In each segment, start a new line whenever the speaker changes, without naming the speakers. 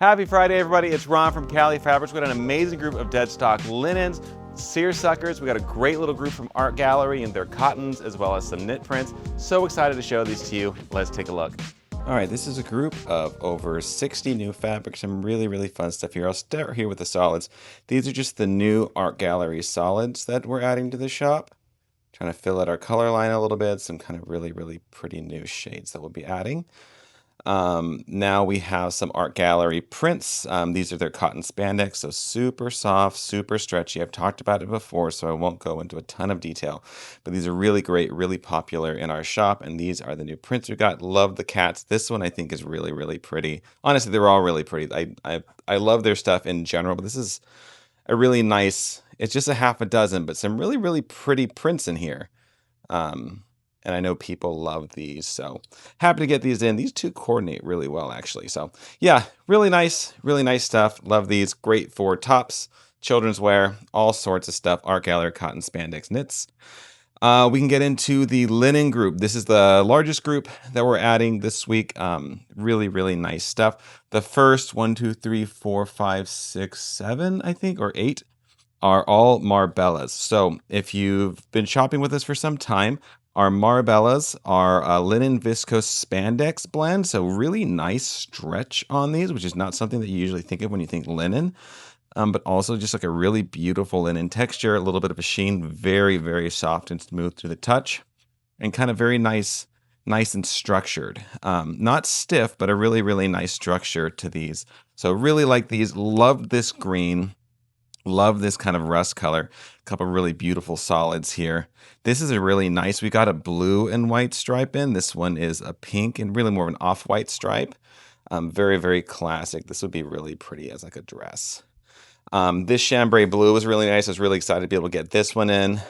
Happy Friday, everybody. It's Ron from Cali Fabrics. We've got an amazing group of Deadstock linens, seersuckers. We got a great little group from Art Gallery and their cottons, as well as some knit prints. So excited to show these to you. Let's take a look. All right, this is a group of over 60 new fabrics. Some really fun stuff here. I'll start here with the solids. These are just the new Art Gallery solids that we're adding to the shop. Trying to fill out our color line a little bit. Some kind of really pretty new shades that we'll be adding. Now we have some Art Gallery prints. These are their cotton spandex, so super soft, super stretchy. I've talked about it before, so I won't go into a ton of detail, but these are really great, really popular in our shop, and these are the new prints we got. Love the cats. This one I think is really pretty. Honestly, they're all really pretty. I love their stuff in general, but this is a really nice, it's just a half a dozen, but some really pretty prints in here. And I know people love these, so happy to get these in. These two coordinate really well, actually. So yeah, really nice stuff. Love these. Great for tops, children's wear, all sorts of stuff. Art Gallery cotton spandex knits. We can get into the linen group. This is the largest group that we're adding this week. Really nice stuff. The first 1, 2, 3, 4, 5, 6, 7, I think, or 8 are all Marabellas. So if you've been shopping with us for some time, our Marabellas are a linen viscose spandex blend, so really nice stretch on these, which is not something that you usually think of when you think linen, but also just like a really beautiful linen texture, a little bit of a sheen, very soft and smooth to the touch, and kind of very nice and structured. Not stiff, but a really nice structure to these. So really like these. Love this green. Love this kind of rust color. A couple really beautiful solids here. This is a really nice, we got a blue and white stripe in. This one is a pink and really more of an off-white stripe. Very classic. This would be really pretty as like a dress. This chambray blue was really nice. I was really excited to be able to get this one in.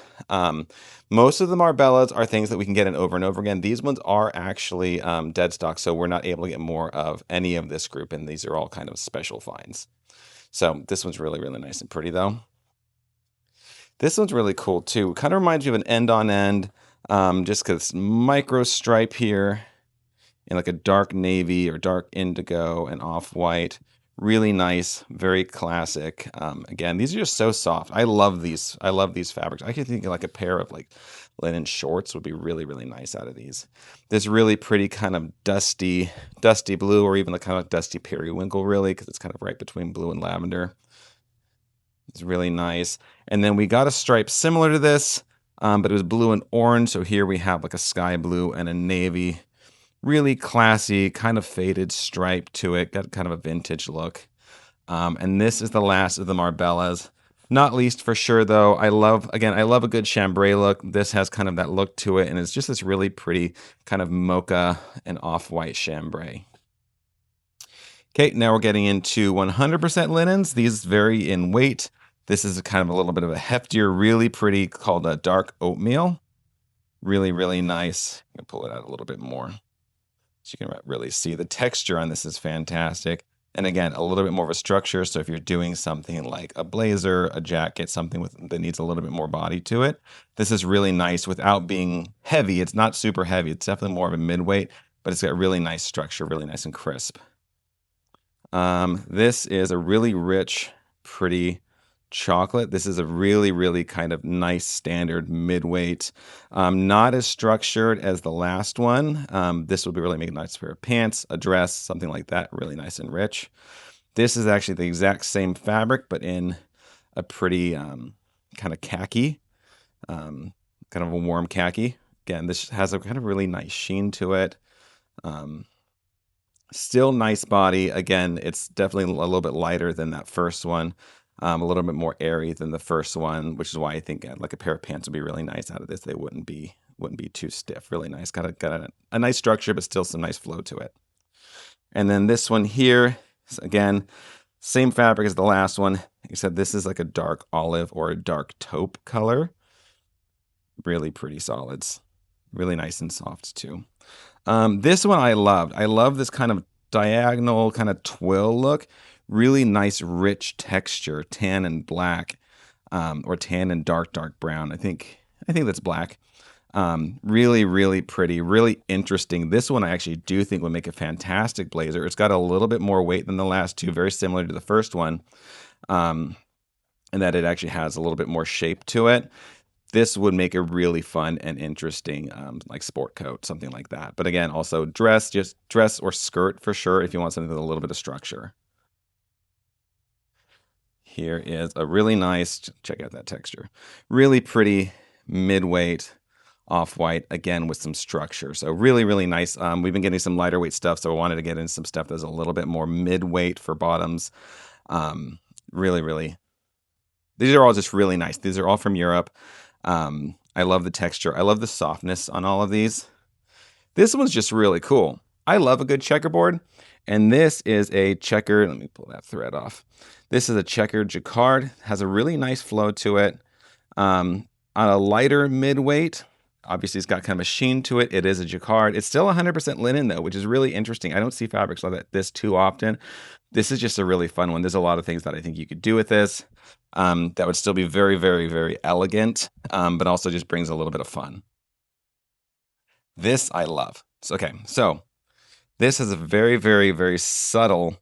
Most of the Marabellas are things that we can get in over and over again. These ones are actually dead stock, so we're not able to get more of any of this group, and these are all kind of special finds. So this one's really nice and pretty though. This one's really cool too. Kind of reminds you of an end on end, just because micro stripe here in like a dark navy or dark indigo and off-white. Really nice, very classic. Again, these are just so soft. I love these. I love these fabrics. I could think of like a pair of like linen shorts would be really nice out of these. This really pretty kind of dusty blue, or even the kind of dusty periwinkle really, because it's kind of right between blue and lavender. It's really nice. And then we got a stripe similar to this, but it was blue and orange. So here we have like a sky blue and a navy. Really classy, kind of faded stripe to it. Got kind of a vintage look. And this is the last of the Marabellas. Not least for sure though, I love a good chambray look. This has kind of that look to it, and it's just this really pretty kind of mocha and off-white chambray. Okay, now we're getting into 100% linens. These vary in weight. This is kind of a little bit of a heftier, really pretty, called a dark oatmeal. Really nice. I'm gonna pull it out a little bit more so you can really see the texture on this is fantastic. And again, a little bit more of a structure. So if you're doing something like a blazer, a jacket, something that needs a little bit more body to it, this is really nice without being heavy. It's not super heavy. It's definitely more of a mid-weight, but it's got really nice structure, really nice and crisp. This is a really rich, pretty chocolate. This is a really kind of nice standard mid-weight. Not as structured as the last one. This would be really make a nice pair of pants, a dress, something like that. Really nice and rich. This is actually the exact same fabric, but in a pretty kind of khaki, kind of a warm khaki. Again, this has a kind of really nice sheen to it. Still nice body. Again, it's definitely a little bit lighter than that first one. A little bit more airy than the first one, which is why I think like a pair of pants would be really nice out of this. They wouldn't be too stiff. Really nice. Got a nice structure, but still some nice flow to it. And then this one here, again, same fabric as the last one, except this is like a dark olive or a dark taupe color. Really pretty solids. Really nice and soft too. This one I loved. I love this kind of diagonal kind of twill look. Really nice, rich texture, tan and black, or tan and dark brown. I think that's black. Really, really pretty, really interesting. This one I actually do think would make a fantastic blazer. It's got a little bit more weight than the last two, very similar to the first one, and that it actually has a little bit more shape to it. This would make a really fun and interesting like sport coat, something like that. But again, also just dress or skirt for sure if you want something with a little bit of structure. Here is a really nice, check out that texture, really pretty mid-weight off-white, again with some structure. So really, really nice. We've been getting some lighter weight stuff, so I wanted to get in some stuff that's a little bit more mid-weight for bottoms. Really, really, these are all just really nice. These are all from Europe. I love the texture. I love the softness on all of these. This one's just really cool. I love a good checkerboard, and this is a checkered, let me pull that thread off. This is a checkered jacquard, has a really nice flow to it. On a lighter mid-weight, obviously it's got kind of a sheen to it. It is a jacquard. It's still 100% linen though, which is really interesting. I don't see fabrics like this too often. This is just a really fun one. There's a lot of things that I think you could do with this that would still be very, very, very elegant, but also just brings a little bit of fun. This I love. Okay, so this is a very, very, very subtle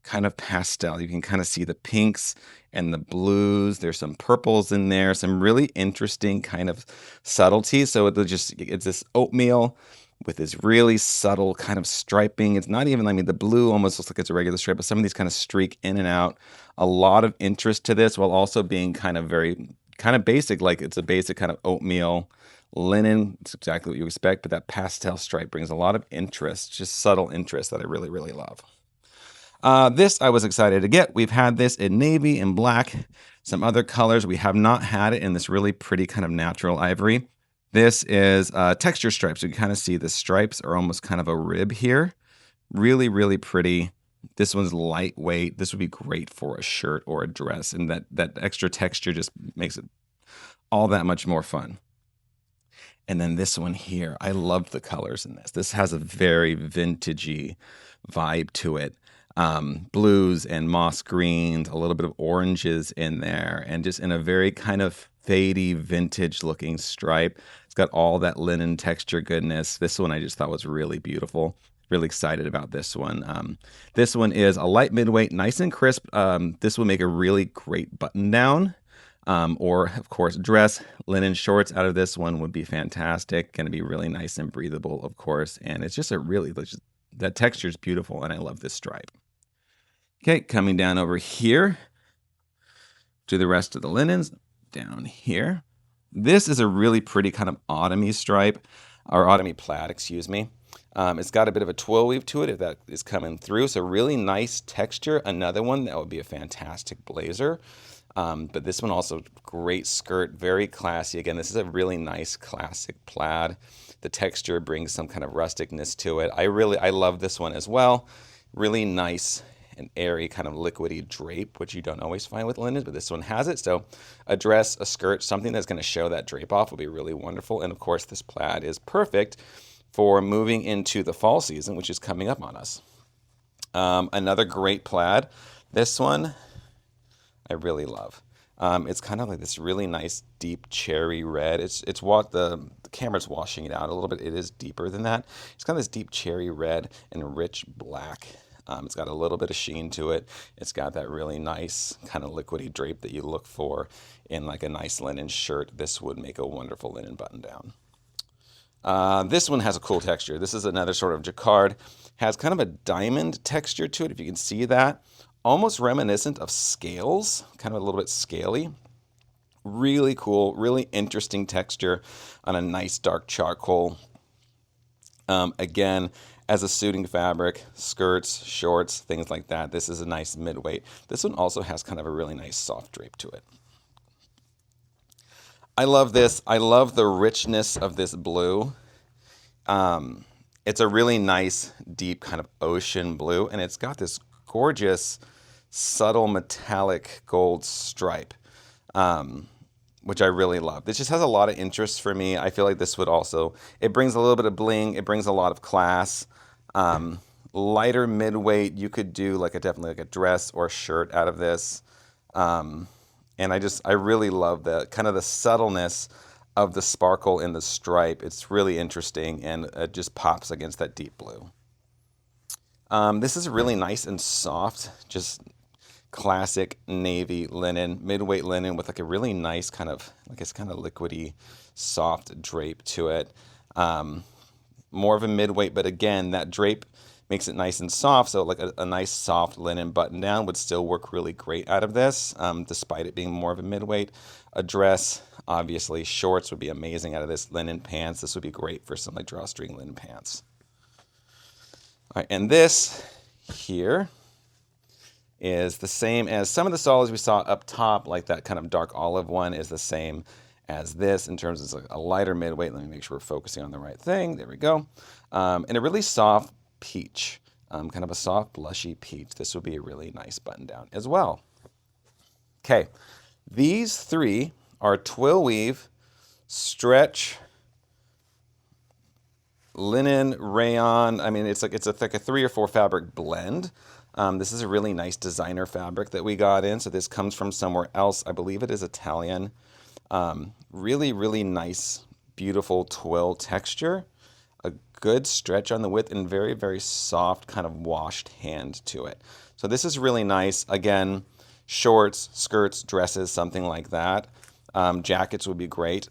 kind of pastel. You can kind of see the pinks and the blues. There's some purples in there, some really interesting kind of subtlety. So it's this oatmeal with this really subtle kind of striping. It's not even, I mean, the blue almost looks like it's a regular stripe, but some of these kind of streak in and out. A lot of interest to this while also being kind of very, kind of basic, like it's a basic kind of oatmeal linen. It's exactly what you expect, but that pastel stripe brings a lot of interest, just subtle interest that I really, really love. This I was excited to get. We've had this in navy and black, some other colors. We have not had it in this really pretty kind of natural ivory. This is texture stripes. You can kind of see the stripes are almost kind of a rib here. Really, really pretty. This one's lightweight. This would be great for a shirt or a dress, and that extra texture just makes it all that much more fun. And then this one here, I love the colors in this. This has a very vintagey vibe to it. Blues and moss greens, a little bit of oranges in there, and just in a very kind of fadey, vintage looking stripe. It's got all that linen texture goodness. This one I just thought was really beautiful. Really excited about this one. This one is a light midweight, nice and crisp. This will make a really great button down. Or of course dress. Linen shorts out of this one would be fantastic. Going to be really nice and breathable, of course. And it's just that texture is beautiful, and I love this stripe. Okay, coming down over here to the rest of the linens, down here. This is a really pretty kind of autumny stripe, or autumny plaid, excuse me. It's got a bit of a twill weave to it if that is coming through, so really nice texture. Another one that would be a fantastic blazer. But this one also great skirt, very classy. Again, this is a really nice classic plaid. The texture brings some kind of rusticness to it. I love this one as well. Really nice and airy kind of liquidy drape, which you don't always find with linen, but this one has it. So a dress, a skirt, something that's going to show that drape off will be really wonderful. And of course, this plaid is perfect for moving into the fall season, which is coming up on us. Another great plaid. This one I really love. It's kind of like this really nice deep cherry red. It's what the camera's washing it out a little bit. It is deeper than that. It's got this deep cherry red and rich black. It's got a little bit of sheen to it. It's got that really nice kind of liquidy drape that you look for in like a nice linen shirt. This would make a wonderful linen button down. This one has a cool texture. This is another sort of jacquard. Has kind of a diamond texture to it, if you can see that. Almost reminiscent of scales, kind of a little bit scaly. Really cool, really interesting texture on a nice dark charcoal. Again, as a suiting fabric, skirts, shorts, things like that. This is a nice midweight. This one also has kind of a really nice soft drape to it. I love this. I love the richness of this blue. It's a really nice, deep kind of ocean blue, and it's got this gorgeous, subtle metallic gold stripe, which I really love. This just has a lot of interest for me. I feel like this would also, it brings a little bit of bling. It brings a lot of class. Lighter midweight, you could do definitely like a dress or shirt out of this. And I really love the kind of the subtleness of the sparkle in the stripe. It's really interesting, and it just pops against that deep blue. This is really nice and soft, just classic navy linen, mid-weight linen with like a really nice kind of, like it's kind of liquidy, soft drape to it. More of a mid-weight, but again, that drape makes it nice and soft, so like a nice soft linen button down would still work really great out of this, despite it being more of a mid-weight. A dress, obviously, shorts would be amazing out of this. Linen pants, this would be great for some like drawstring linen pants. All right, and this here is the same as some of the solids we saw up top, like that kind of dark olive one is the same as this in terms of a lighter midweight. Let me make sure we're focusing on the right thing. There we go. And a really soft peach, kind of a soft blushy peach. This would be a really nice button down as well. Okay, these three are twill weave, stretch, linen, rayon. I mean, it's like a 3 or 4 fabric blend. This is a really nice designer fabric that we got in. So this comes from somewhere else. I believe it is Italian. Really, really nice, beautiful twill texture. A good stretch on the width and very, very soft kind of washed hand to it. So this is really nice. Again, shorts, skirts, dresses, something like that. Jackets would be great.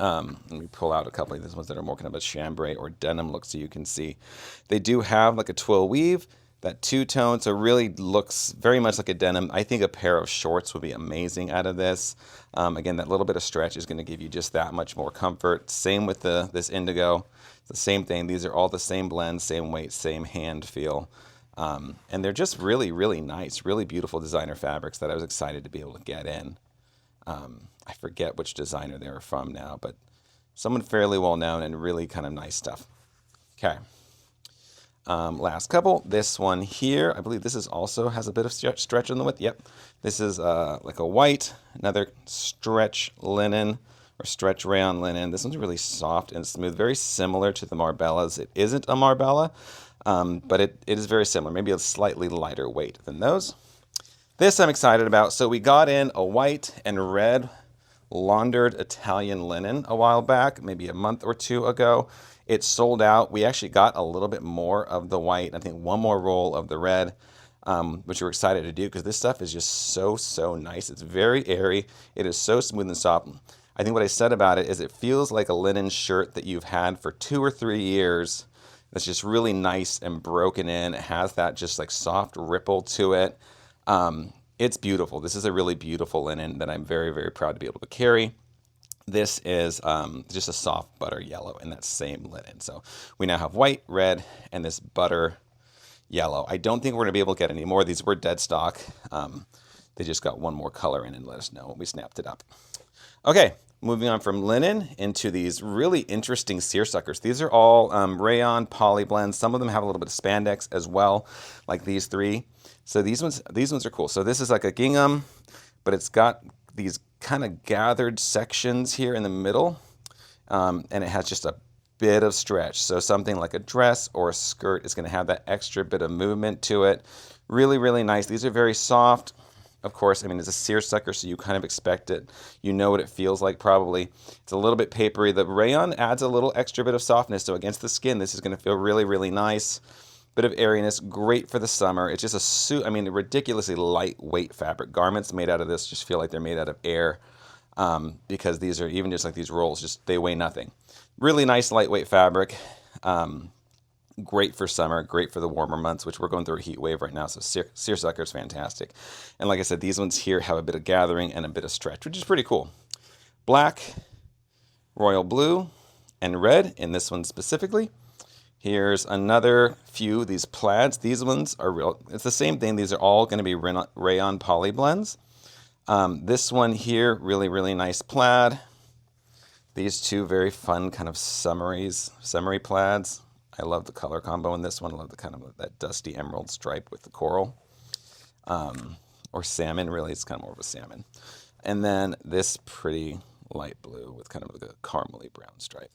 Let me pull out a couple of these ones that are more kind of a chambray or denim look so you can see. They do have like a twill weave, that two-tone, so it really looks very much like a denim. I think a pair of shorts would be amazing out of this. Again, that little bit of stretch is going to give you just that much more comfort. Same with this indigo. It's the same thing. These are all the same blend, same weight, same hand feel. And they're just really, really nice, really beautiful designer fabrics that I was excited to be able to get in. I forget which designer they were from now, but someone fairly well known and really kind of nice stuff. Okay. Last couple. This one here, I believe this is also has a bit of stretch in the width. Yep. This is like a white, another stretch linen or stretch rayon linen. This one's really soft and smooth, very similar to the Marabellas. It isn't a Marabella, but it is very similar, maybe a slightly lighter weight than those. This I'm excited about. So we got in a white and red laundered Italian linen a while back, maybe a month or two ago. It sold out. We actually got a little bit more of the white, I think one more roll of the red, which we're excited to do because this stuff is just so nice. It's very airy. It is so smooth and soft. I think what I said about it is it feels like a linen shirt that you've had for 2 or 3 years. That's just really nice and broken in. It has that just like soft ripple to it. It's beautiful. This is a really beautiful linen that I'm very, very proud to be able to carry. This is just a soft butter yellow in that same linen. So we now have white, red, and this butter yellow. I don't think we're going to be able to get any more. These were dead stock. They just got one more color in and let us know when we snapped it up. Okay, moving on from linen into these really interesting seersuckers. These are all rayon poly blends. Some of them have a little bit of spandex as well, like these three. So these ones are cool. So this is like a gingham, but it's got these kind of gathered sections here in the middle, and it has just a bit of stretch. So something like a dress or a skirt is going to have that extra bit of movement to it. Really, really nice. These are very soft. Of course, I mean, it's a seersucker, so you kind of expect it. You know what it feels like probably. It's a little bit papery. The rayon adds a little extra bit of softness, so against the skin, this is going to feel really, really nice. Bit of airiness, great for the summer. It's just a ridiculously lightweight fabric. Garments made out of this just feel like they're made out of air, because these are, even just like these rolls, they weigh nothing. Really nice lightweight fabric. Great for summer, great for the warmer months, which we're going through a heat wave right now, so seersucker is fantastic. And like I said, these ones here have a bit of gathering and a bit of stretch, which is pretty cool. Black, royal blue, and red in this one specifically. Here's another few, these plaids. These ones are real, it's the same thing. These are all going to be rayon poly blends. This one here, really, really nice plaid. These two very fun kind of summery plaids. I love the color combo in this one. I love the kind of that dusty emerald stripe with the coral. Or salmon, really, it's kind of more of a salmon. And then this pretty light blue with kind of like a caramely brown stripe.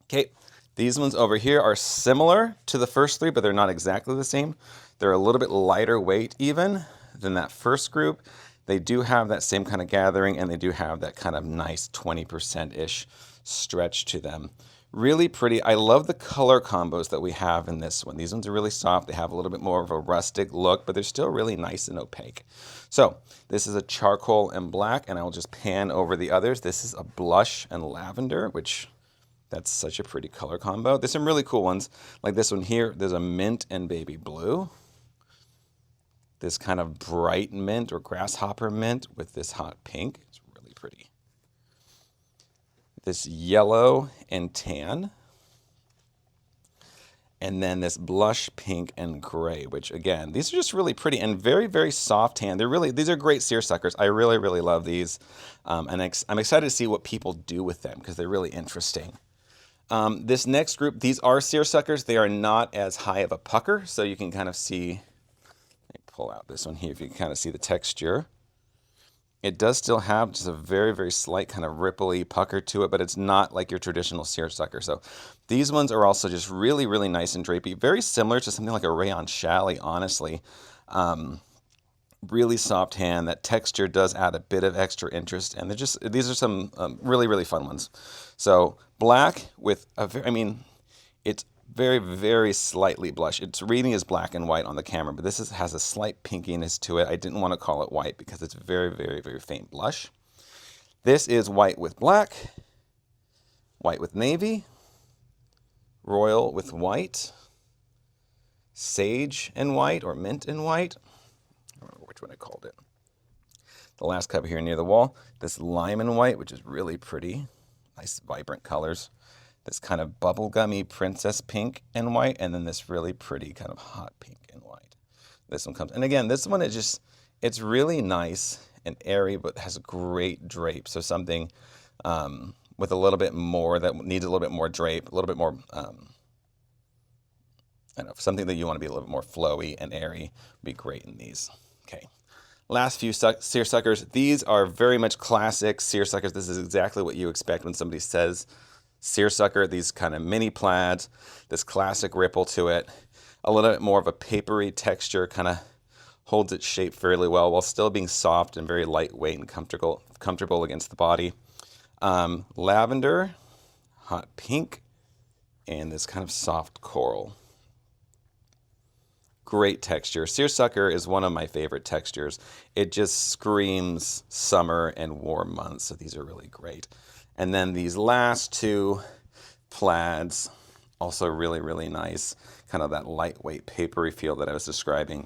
Okay. These ones over here are similar to the first three, but they're not exactly the same. They're a little bit lighter weight even than that first group. They do have that same kind of gathering, and they do have that kind of nice 20%-ish stretch to them. Really pretty. I love the color combos that we have in this one. These ones are really soft. They have a little bit more of a rustic look, but they're still really nice and opaque. So this is a charcoal and black, and I will just pan over the others. This is a blush and lavender, which that's such a pretty color combo. There's some really cool ones. Like this one here, there's a mint and baby blue. This kind of bright mint or grasshopper mint with this hot pink. It's really pretty. This yellow and tan. And then this blush pink and gray, which again, these are just really pretty and very, very soft tan. These are great seersuckers. I really, really love these. And I'm excited to see what people do with them because they're really interesting. This next group, these are seersuckers. They are not as high of a pucker, so you can kind of see, let me pull out this one here if you can kind of see the texture. It does still have just a very, very slight kind of ripply pucker to it, but it's not like your traditional seersucker. So these ones are also just really, really nice and drapey. Very similar to something like a rayon challis, honestly. Really soft hand. That texture does add a bit of extra interest, and these are some really, really fun ones. So black with it's very, very slightly blush. It's reading as black and white on the camera, but this has a slight pinkiness to it. I didn't want to call it white because it's very, very, very faint blush. This is white with black, white with navy, royal with white, sage and white, or mint and white. I don't remember which one I called it. The last cup here near the wall, this lime and white, which is really pretty. Nice, vibrant colors. This kind of bubblegummy princess pink and white, and then this really pretty kind of hot pink and white. This one comes, and again, this one is just, it's really nice and airy, but has a great drape. So something with a little bit more, that needs a little bit more drape, a little bit more, I don't know, something that you want to be a little bit more flowy and airy would be great in these. Okay. Last few seersuckers. These are very much classic seersuckers. This is exactly what you expect when somebody says seersucker. These kind of mini plaids, this classic ripple to it, a little bit more of a papery texture, kind of holds its shape fairly well while still being soft and very lightweight and comfortable against the body. Lavender, hot pink, and this kind of soft coral. Great texture. Seersucker is one of my favorite textures. It just screams summer and warm months, so these are really great. And then these last two plaids, also really, really nice. Kind of that lightweight papery feel that I was describing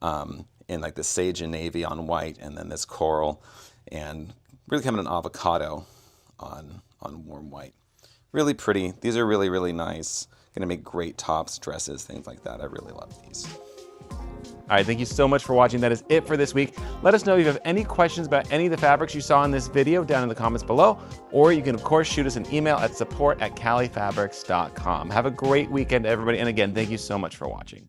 in like the sage and navy on white, and then this coral, and really kind of an avocado on warm white. Really pretty. These are really, really nice. Gonna make great tops, dresses, things like that. I really love these. All right, thank you so much for watching. That is it for this week. Let us know if you have any questions about any of the fabrics you saw in this video down in the comments below, or you can of course shoot us an email at support@califabrics.com. Have a great weekend, everybody. And again, thank you so much for watching.